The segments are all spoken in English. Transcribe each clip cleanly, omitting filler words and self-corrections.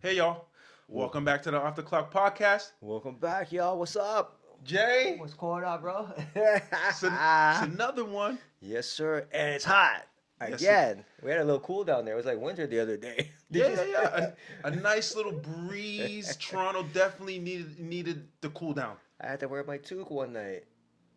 Hey y'all, Well, welcome back to the Off the Clock podcast. welcome back, y'all. What's up? Jay, What's going on, bro? it's another one. Yes, sir. And it's hot Yes, it, again. We had a little cool down there. It was like winter the other day. Did yeah, you? yeah, yeah. A nice little breeze. Toronto definitely needed the cool down. I had to wear my toque one night.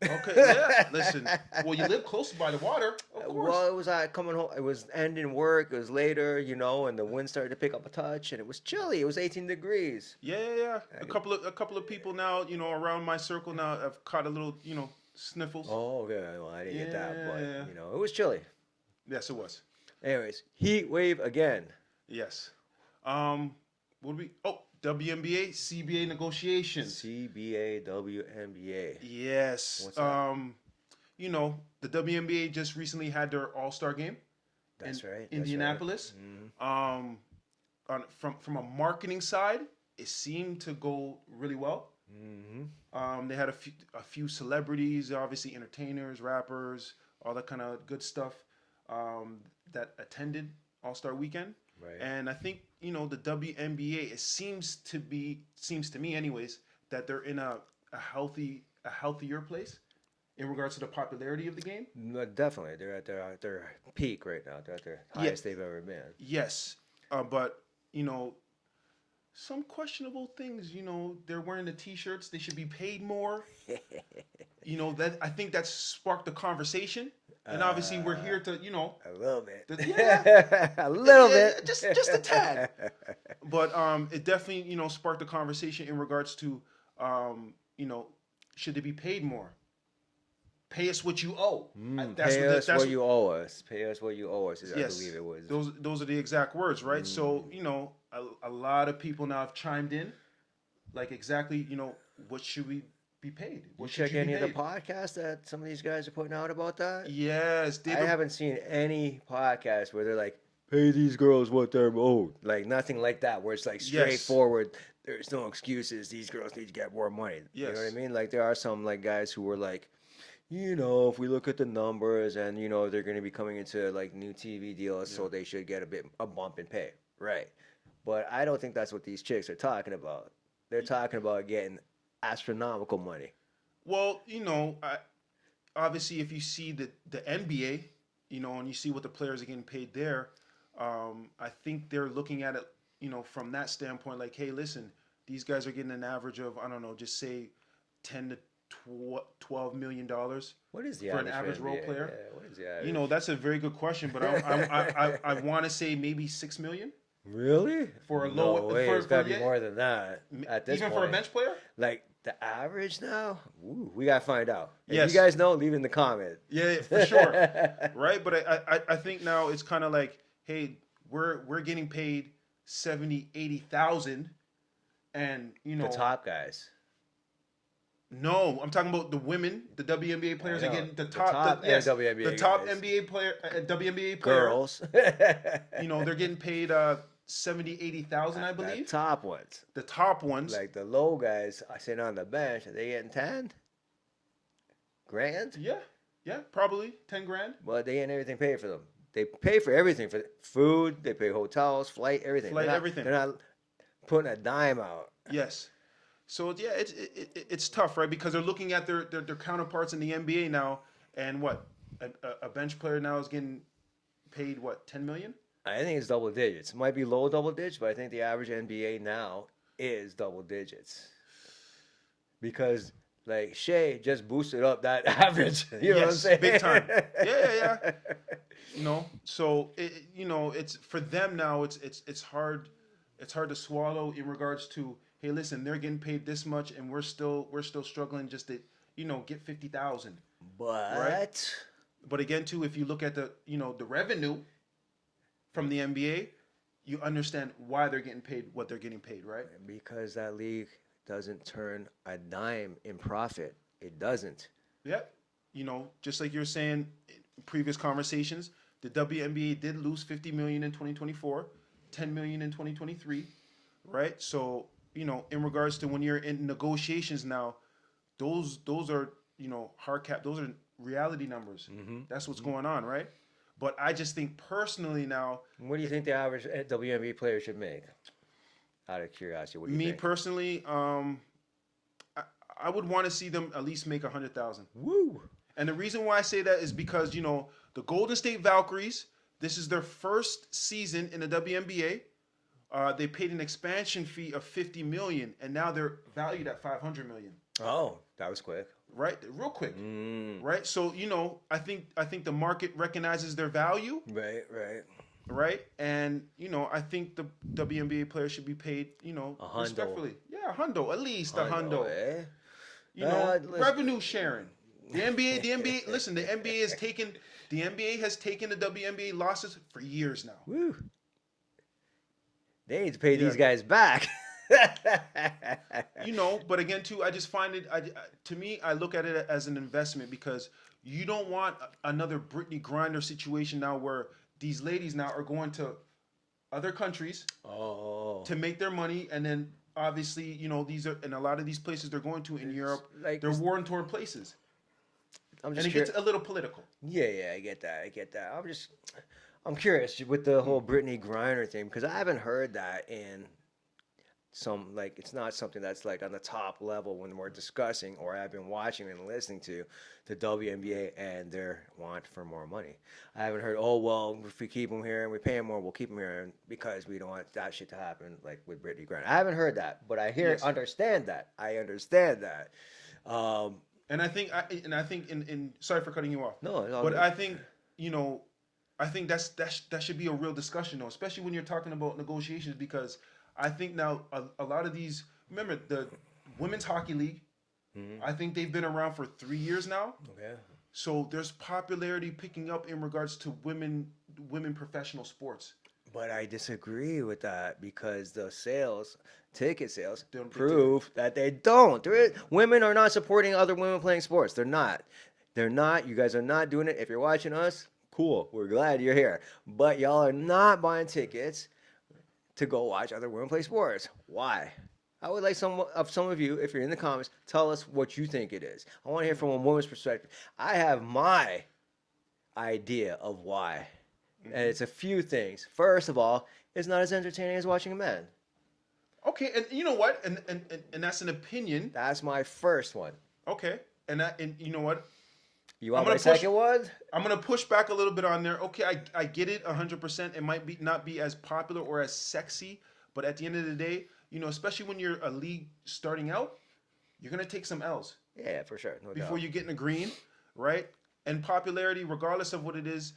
Okay, yeah. Listen, well, you live close by the water, of Well, course. it was coming home. It was ending work. It was later, and the wind started to pick up a touch, and it was chilly. It was 18 degrees. Yeah, yeah, yeah. I A could, couple of a couple of people now, around my circle now have caught a little, sniffles. oh, okay. Well, I didn't get that, but Yeah. it was chilly. Yes, it was. Anyways, heat wave again. Yes. What do we? Oh, WNBA CBA negotiations. CBA WNBA. Yes. What's that? The WNBA just recently had their All Star game in That's right. That's right. Indianapolis. Hmm. From a marketing side, it seemed to go really well. Hmm. They had a few celebrities, obviously entertainers, rappers, all that kind of good stuff that attended All Star Weekend. Right. And I think the WNBA. It seems to me, anyways, that they're in a healthier place in regards to the popularity of the game. No, definitely, they're at their peak right now. They're at their Yeah, highest they've ever been. yes, but you know some questionable things. They're wearing the T-shirts. They should be paid more. That I think that sparked the conversation, and obviously we're uh, here to a little bit. yeah, A little yeah, bit. just a tad. But it definitely sparked the conversation in regards to you know should they be paid more? Pay us what you owe. That's Pay what us that's what what. you owe us. Pay us what you owe us. I believe Yes, it was. those are the exact words, right? So Mm. a lot of people now have chimed in, like exactly what should we be paid? You What should check you be any of the paid? podcasts that some of these guys are putting out about that? Yes, I David. haven't seen any podcast where they're like, pay these girls what they're owed. Like nothing like that, where it's like Yes, straightforward. There's no excuses. These girls need to get more money. You know what I yes, mean? Like there are some like guys who were like, if we look at the numbers and they're going to be coming into like new TV deals, yeah. so they should get a bump in pay, right? But I don't think that's what these chicks are talking about. They're talking about getting astronomical money. Well, obviously, if you see the NBA, and you see what the players are getting paid there, I think they're looking at it, from that standpoint. Like, hey, listen, these guys are getting an average of, I don't know, just say 10 to $12 million What is the for an average for average role NBA? player. Yeah, what is the average? That's a very good question, but I want to say maybe 6 million Really? for a No low way. It's got for to be yeah, more than that at this even for a point. bench player. Like the average now? Ooh, we got to find out. If you Yes, guys know, leave it in the comment. yeah, yeah, for sure, right? But I think now it's kind of like, hey, we're getting paid 70, 80,000, and The top guys. no, I'm talking about the women, the WNBA I players are know. getting the The top, top and yes, the WNBA top guys. NBA player, WNBA player. Girls. They're getting paid 70, 80,000, I The believe. top ones. The top ones, Like the low guys sitting on the bench, are they getting 10 grand? yeah, yeah, probably 10 grand, But they ain't everything paid for them. They pay for everything for food, they pay hotels, flight, everything. flight, everything. They're not putting a dime out. Yes. So yeah, it's tough, right? Because they're looking at their counterparts in the NBA now, and what a bench player now is getting paid what 10 million. I think it's double digits. It might be low double digits, but I think the average NBA now is double digits. Because like Shea just boosted up that average. You know what I'm Yes, saying? big time. Yeah, yeah, yeah. So it's for them now. It's hard. It's hard to swallow in regards to, hey, listen, they're getting paid this much, and we're still struggling just to get 50,000, right? But But again, too, if you look at the revenue from the NBA, you understand why they're getting paid what they're getting paid, right? because that league doesn't turn a dime in profit, it doesn't. Yeah. Just like you're saying in previous conversations, the WNBA did lose 50 million in 2024, 10 million in 2023, right? So, in regards to when you're in negotiations now, those are, hard cap, those are reality numbers. Mm-hmm. That's what's going on, right? But I just think personally now, What do you think the average WNBA player should make? Out of curiosity, what do you Me think? personally, I would want to see them at least make 100,000. Woo! And the reason why I say that is because the Golden State Valkyries. This is their first season in the WNBA. They paid an expansion fee of 50 million, and now they're valued at 500 million. Oh, that was quick. Right, real quick. Mm. Right, so I think the market recognizes their value. Right, right. Right, and I think the WNBA players should be paid, A hundo. respectfully. Yeah, a hundo, at least a hundo. Eh? Revenue sharing. The NBA. Listen, the NBA has taken the WNBA losses for years now. Woo! They need to pay these guys back. But again, too, I just find it. To me, I look at it as an investment because you don't want another Brittany Griner situation now where these ladies now are going to other countries to make their money, and then obviously, these are in a lot of these places they're going to in Europe. They're war-torn places. And it gets a little political. Yeah, I get that. I'm curious with the whole Brittany Griner thing because I haven't heard that in some it's not something that's on the top level when we're discussing or I've been watching and listening to the WNBA and their want for more money. I haven't heard, oh well, if we keep them here and we pay them more, we'll keep them here because we don't want that shit to happen with Brittany Griner. I haven't heard that, but I understand that. And I think in sorry for cutting you off. No, but I think I think that should be a real discussion though, especially when you're talking about negotiations because I think now a lot of these, remember the Women's Hockey League, I think they've been around for 3 years now. Okay. So there's popularity picking up in regards to women professional sports. But I disagree with that because the ticket sales, prove that they don't. Women are not supporting other women playing sports. They're not. You guys are not doing it. If you're watching us, cool. We're glad you're here. But y'all are not buying tickets to go watch other women play sports. Why? I would like some of you, if you're in the comments, tell us what you think it is. I want to hear from a woman's perspective. I have my idea of why. And it's a few things. First of all, it's not as entertaining as watching a man. Okay, and you know what? And that's an opinion. That's my first one. Okay, and you know what? You want my second one? I'm gonna push back a little bit on there. Okay, I get it 100%. It might not be as popular or as sexy, but at the end of the day, especially when you're a league starting out, you're gonna take some L's. Yeah, for sure. No before doubt. you get in the green, right? And popularity, regardless of what it is,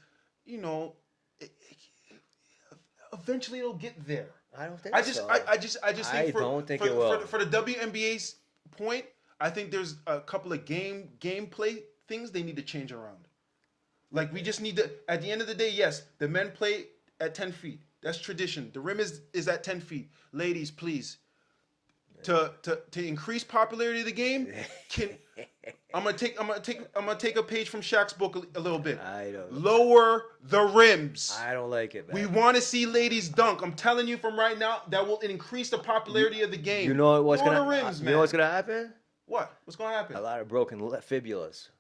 eventually it'll get there. I don't think so. I just think it will. For the WNBA's point, I think there's a couple of gameplay things they need to change around. Like we just need to. At the end of the day, yes, the men play at 10 feet. That's tradition. The rim is at 10 feet. Ladies, please. To increase popularity of the game, I'm gonna take a page from Shaq's book a little bit. I don't lower the rims. I don't like it, man. We want to see ladies dunk. I'm telling you from right now, that will increase the popularity of the game. You know what's lower gonna the rims, man. You know what's gonna happen? What? What's gonna happen? A lot of broken fibulas.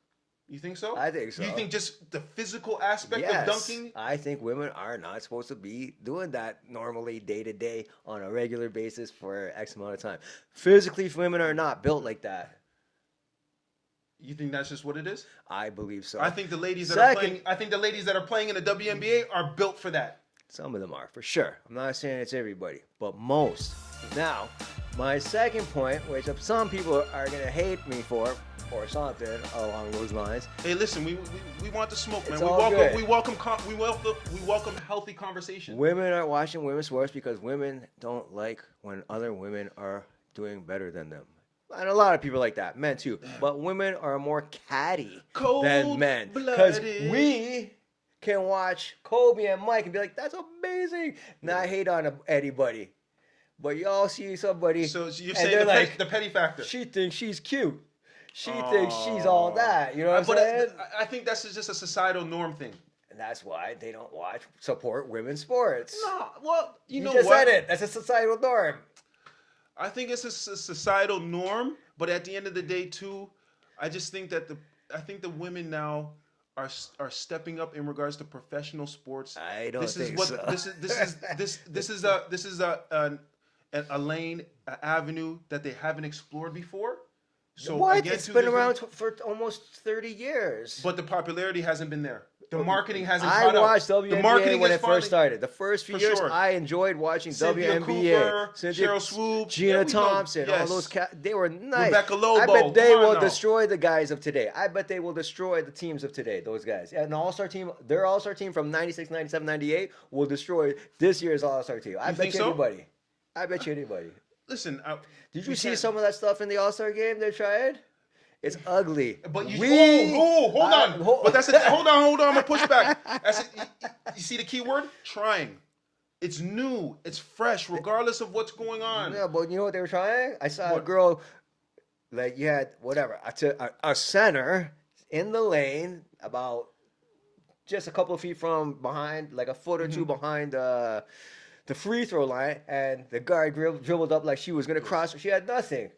You think so? I think so. You think just the physical aspect of dunking? I think women are not supposed to be doing that normally day to day on a regular basis for X amount of time. Physically, women are not built like that. You think that's just what it is? I believe so. I think the ladies that are playing in the WNBA are built for that. Some of them are, for sure. I'm not saying it's everybody, but most. Now, my second point, which some people are going to hate me for, or something along those lines. Hey, listen, we want the smoke, man. Good. We welcome healthy conversation. Women are watching women's sports because women don't like when other women are doing better than them. And a lot of people like that, men too. But women are more catty than men. Because we can watch Kobe and Mike and be like, that's amazing. Not hate on anybody. But y'all see somebody. So you're saying the petty factor. She thinks she's cute. She thinks she's all that. You know what I'm saying? I think that's just a societal norm thing. And that's why they don't support women's sports. No, well, you know just what? said it. That's a societal norm. I think it's a societal norm, but at the end of the day, too, I just think that the women now are stepping up in regards to professional sports. I don't think so. This is an a lane, an avenue that they haven't explored before. So What? again, It's to been the- around for almost 30 years. but the popularity hasn't been there. The marketing hasn't I caught up. watched The WNBA marketing when has it first finally- started. The first few For years, sure. I enjoyed watching Cynthia WNBA. Cooper, Cheryl Swoop, Gina yeah, we know. Thompson, all Yes. those they were nice. Rebecca I Lobo, bet they come on will now. destroy the guys of today. I bet they will destroy the teams of today, those guys. And an all-star team, their all-star team from 96, 97, 98 will destroy this year's all-star team. I You bet think you so? anybody. I bet you anybody. Listen, Did we you see can't- some of that stuff in the all-star game they tried? It's ugly. But you, We- hold on. hold- But that's a, hold on. I'm gonna push back. You see the key word? Trying. It's new. It's fresh, regardless of what's going on. Yeah, but you know what they were trying? I saw a What? girl, like you had whatever, a center in the lane, about just a couple of feet from behind, like a foot or two behind the free throw line, and the guard dribbled up like she was gonna cross. She had nothing,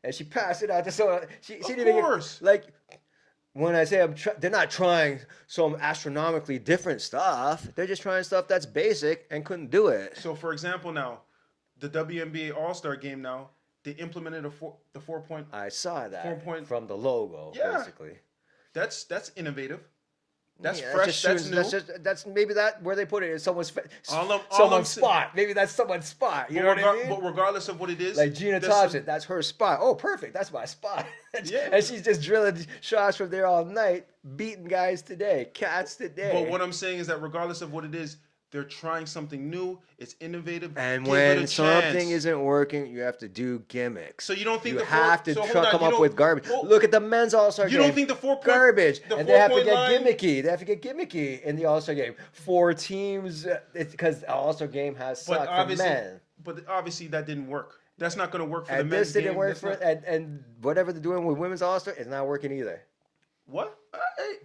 and she passed it out to someone. She didn't even course. like. When I say they're not trying some astronomically different stuff. They're just trying stuff that's basic and couldn't do it. So, for example, now the WNBA All-Star Game. Now they implemented the 4-point. I saw that 4-point. from the logo, Yeah. basically. That's innovative. That's Yeah, fresh. That's new. That's maybe that where they put it is someone's All I'm someone's saying- spot. Maybe that's someone's spot. You know what I mean? But regardless of what it is, Like Gina there's Thompson, that's her spot. Oh, perfect. That's my spot. Yeah. And she's just drilling shots from there all night, beating guys today, cats today. But what I'm saying is that regardless of what it is, they're trying something new. It's innovative. and Give it a when something chance. isn't working, you have to do gimmicks. So you don't think you the have to so hold on, come you up don't- with garbage. oh, Look at the men's All-Star You game. don't think the 4-point garbage, the and they have to 4-point get line- gimmicky. They have to get gimmicky in the All-Star game. 4 teams, it's because the All-Star game has sucked for men. But obviously that didn't work. That's not going to work for the And men's this didn't game. work That's for not- and whatever they're doing with women's All-Star is not working either. What?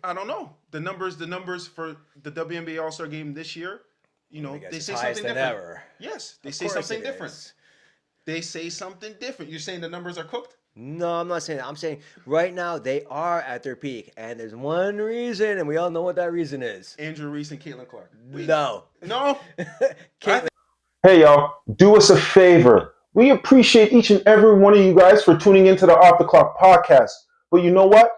I don't know. The numbers for the WNBA All-Star game this year, you know, I guess they it's say highest something than different. ever. Yes, they Of say course something it different. is. They say something different. You're saying the numbers are cooked? No, I'm not saying that. I'm saying right now they are at their peak, and there's one reason, and we all know what that reason is. Andrew Reese and Caitlin Clark. No. No? Caitlin, Hey y'all, do us a favor. We appreciate each and every one of you guys for tuning into the Off the Clock podcast. But you know what?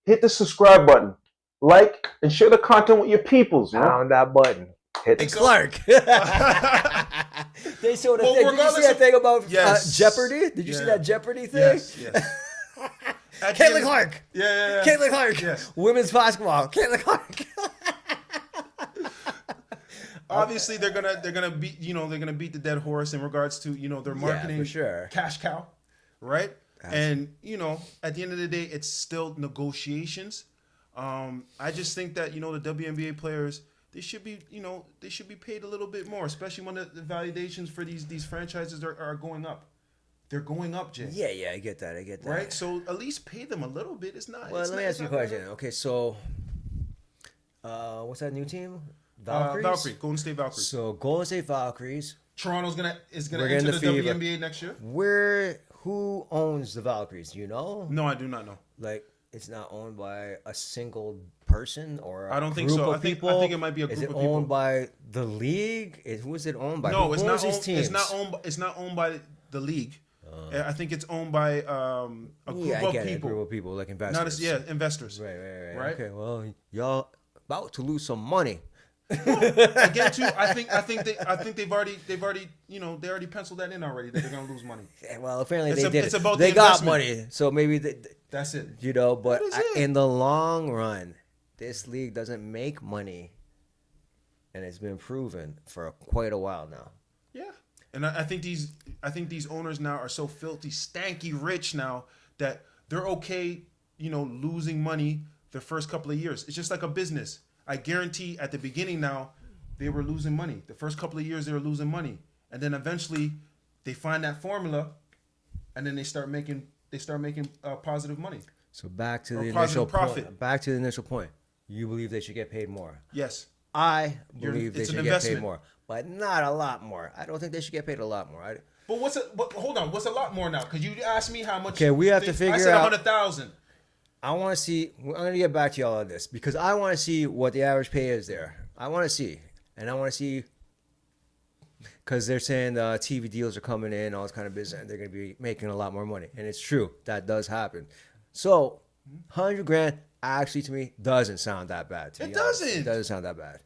Hit the subscribe button, like, and share the content with your peoples. You know? Down that button. Hit Think the so? Clark. They showed a Well, thing. Did you regardless see that of- thing about Yes. Jeopardy? Did you see Yeah. that Jeopardy thing? Yes, yes. At the Caitlin end- Clark. Yeah. Caitlin Clark. Yes. Women's basketball. Caitlin Clark. Obviously, they're gonna beat the dead horse in regards to their marketing for sure. cash cow, right? And at the end of the day, it's still negotiations. I just think that the WNBA players they should be paid a little bit more, especially when the validations for these franchises are going up. They're going up, Jay. Yeah, I get that. Right. So at least pay them a little bit. It's not. Well, it's let me not- ask you a it's not question. gonna- Okay, so what's that new team? Valkyries. Golden State Valkyries. So Golden State Valkyries. Toronto's is gonna We're enter getting the the fever. WNBA next year. Who owns the Valkyries? Do you know? No, I do not know. Like it's not owned by a single person or a I don't think group so. of I think people? it might be a Is group it of people. owned by the league? Who is it owned by? No, Who it's owns not. these Owned, teams? It's not owned by the league. I think it's owned by a group Yeah, I of get it. A people. group of people like investors. Not as investors. Right. Right? Okay, well, y'all about to lose some money. Again, too, I think they've already they already penciled that in already that they're gonna lose money. Yeah, well, apparently It's they did. it's about They the got investment. money, so maybe That's it. but That is it. in the long run, this league doesn't make money, and it's been proven for quite a while now. Yeah, and I think these owners now are so filthy, stanky rich now that they're okay, losing money the first couple of years. It's just like a business. I guarantee at the beginning now, they were losing money. The first couple of years they were losing money, and then eventually they find that formula, and then they start making positive money. So back to Or the positive initial profit. point. Back to the initial point. You believe they should get paid more. Yes. I believe they it's an should get paid investment. more, but not a lot more. I don't think they should get paid a lot more. But hold on, what's a lot more now? Because you asked me how much. Okay, we have to I figure said out- 100,000. I want to see. I'm going to get back to y'all on this because I want to see what the average pay is there. I want to see, and I want to see because they're saying the TV deals are coming in, all this kind of business, and they're going to be making a lot more money. And it's true. That does happen. So, $100,000 actually to me doesn't sound that bad. It doesn't. It doesn't sound that bad.